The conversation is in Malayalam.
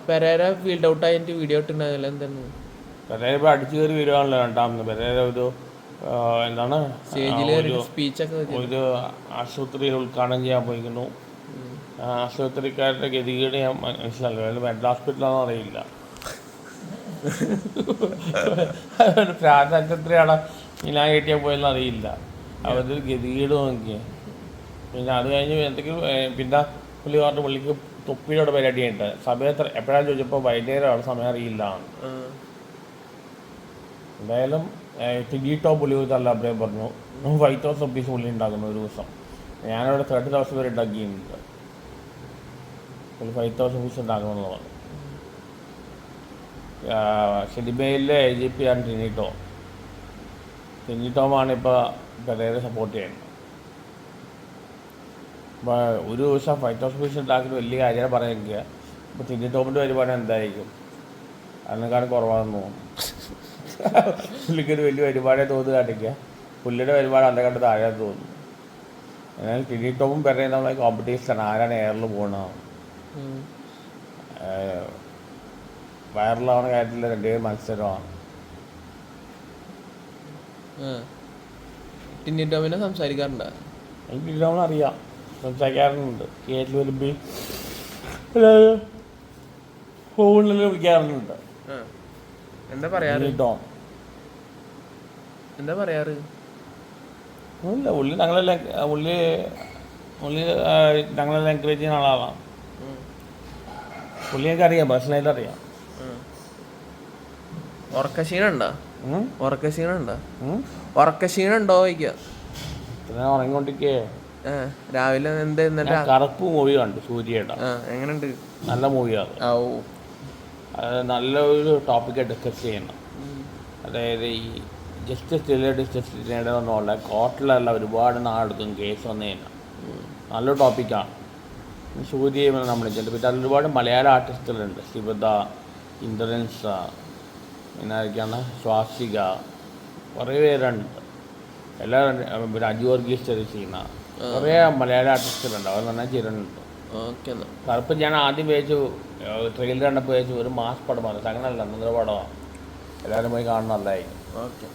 പെരേര ഫീൽഡ് ഔട്ട് ആയിട്ട് വീഡിയോ ഇട്ടുണ്ടാവില്ല എന്താണ് പെരേര ഇപ്പോൾ അടിച്ചു കയറി വരുവാണല്ലോ രണ്ടാമത്. പെരേര ഒരു എന്താണ് സ്പീച്ചൊക്കെ ഒരു ആശുപത്രിയിൽ ഉദ്ഘാടനം ചെയ്യാൻ പോയിരിക്കുന്നു. ആശുപത്രിക്കാരുടെ ഗതികേട് ഞാൻ മനസ്സിലാക്കുക. അതിൽ മെൻ്റൽ ഹോസ്പിറ്റലാണെന്ന് അറിയില്ല. പ്രാധാന്യത്തിലാണ് ഞാൻ കയറ്റിയാൽ പോയെന്ന് അറിയില്ല. അവരുടെ ഗതികേട് നോക്കിയേ. പിന്നെ അത് കഴിഞ്ഞ് എന്തെങ്കിലും പിന്നെ പുള്ളിക്ക് തൊപ്പിയുടെ പരിപാടിയുണ്ട്. സമയം എപ്പോഴാണ് ചോദിച്ചപ്പോൾ വൈകുന്നേരമാണ്, സമയം അറിയില്ല. എന്തായാലും ടിഗീട്ടോ പുള്ളി നല്ല അഭിപ്രായം പറഞ്ഞു. 5,000 റുപ്പീസ് പുള്ളി ഉണ്ടാക്കുന്നു ഒരു ദിവസം. ഞാനവിടെ 30,000 വരെ ഉണ്ടാക്കിയിട്ടുണ്ട്. പുള്ളി 5,000 റുപ്പീസ് ഉണ്ടാക്കുമെന്ന് പറഞ്ഞു. സിനിമയിലെ AGP ആണ് ടിനിട്ടോ. ടിനിട്ടോമാണ് ഇപ്പോൾ പെരേരെ സപ്പോർട്ട് ചെയ്യുന്നത്. അപ്പോൾ ഒരു ദിവസം 5,000 റുപ്പീസ് ഉണ്ടാക്കുന്ന വലിയ കാര്യമാണ് പറയുക. ഇപ്പോൾ ടിനിട്ടോമിൻ്റെ വരുമാനം എന്തായിരിക്കും? അതിനേക്കാളും കുറവാണെന്ന് തോന്നുന്നു. പുള്ളിക്കൊരു വലിയ വരുമാനം തോന്നുന്നു കാണിക്കുക. പുള്ളിയുടെ വരുമാനം അതിനെക്കാട്ട് താഴെയാണെന്ന് തോന്നുന്നു. എന്നാൽ ടിനിട്ടോമും പെരേരയും നമ്മളെ കോമ്പറ്റീഷനാണ്. ആരാണ് എയറിൽ പോകുന്നത്? വൈറലാവുന്ന കാര്യത്തിൽ രണ്ടുപേരും മത്സരമാണ്. ടിനിട്ടോമിനെ സംസാരിക്കാറുണ്ട്. എനിക്ക് ടിനിട്ടോമിനെ അറിയാം, സംസാരിക്കാറുണ്ട്. കേട്ടിൽ വരുമ്പോൾ ഫോണിൽ വിളിക്കാറുണ്ട്. എന്താ പറയാറ്? ടോം എന്താ പറയാറ്? ഒന്നുമില്ല. പുള്ളി ഞങ്ങളെല്ലാം എൻകറേജ് ചെയ്യുന്ന ആളാണ്. പുള്ളിയൊക്കെ അറിയാം, പേഴ്സണലായിട്ട് അറിയാം. ഉറക്കക്ഷീണുണ്ടോ ചോദിക്കാം. ഉറങ്ങിക്കൊണ്ടിരിക്കേ രാവിലെ കറുപ്പ് മൂവി കണ്ടു, സൂര്യയുടെ. എങ്ങനെയുണ്ട്? നല്ല മൂവിയാണ്. അത് നല്ലൊരു ടോപ്പിക്കാണ് ഡിസ്കസ് ചെയ്യണം. അതായത് ഈ ജസ്റ്റിസ് എന്നുള്ള കോർട്ടിലല്ല ഒരുപാട് നാളെടുക്കും കേസ് വന്നു കഴിഞ്ഞാൽ. നല്ലൊരു ടോപ്പിക്കാണ്. സൂര്യ നമ്മൾ പിന്നെ അതിൽ ഒരുപാട് മലയാള ആർട്ടിസ്റ്റുകളുണ്ട്. ശിവദ, ഇന്ദ്രൻസ, പിന്നെ ആരൊക്കെയാണ്, സ്വാസിക, കുറേ പേരുണ്ട്. എല്ലാവരും പിന്നെ അജു വർഗീസ് ചെയ്യുന്ന കുറേ മലയാള ആർട്ടിസ്റ്റുകളുണ്ട്. അവർ നന്നായി ചെയ്യുന്നുണ്ട്. കറുപ്പ് ഞാൻ ആദ്യം വിചാരിച്ചു, ട്രെയിലർ കണ്ടപ്പോൾ വിചാരിച്ചു ഒരു മാസ് പടമാണ്. അങ്ങനെയല്ല, നല്ല പടമാണ്. എല്ലാവരും പോയി കാണണം. നല്ലതായിരിക്കും. ഓക്കെ.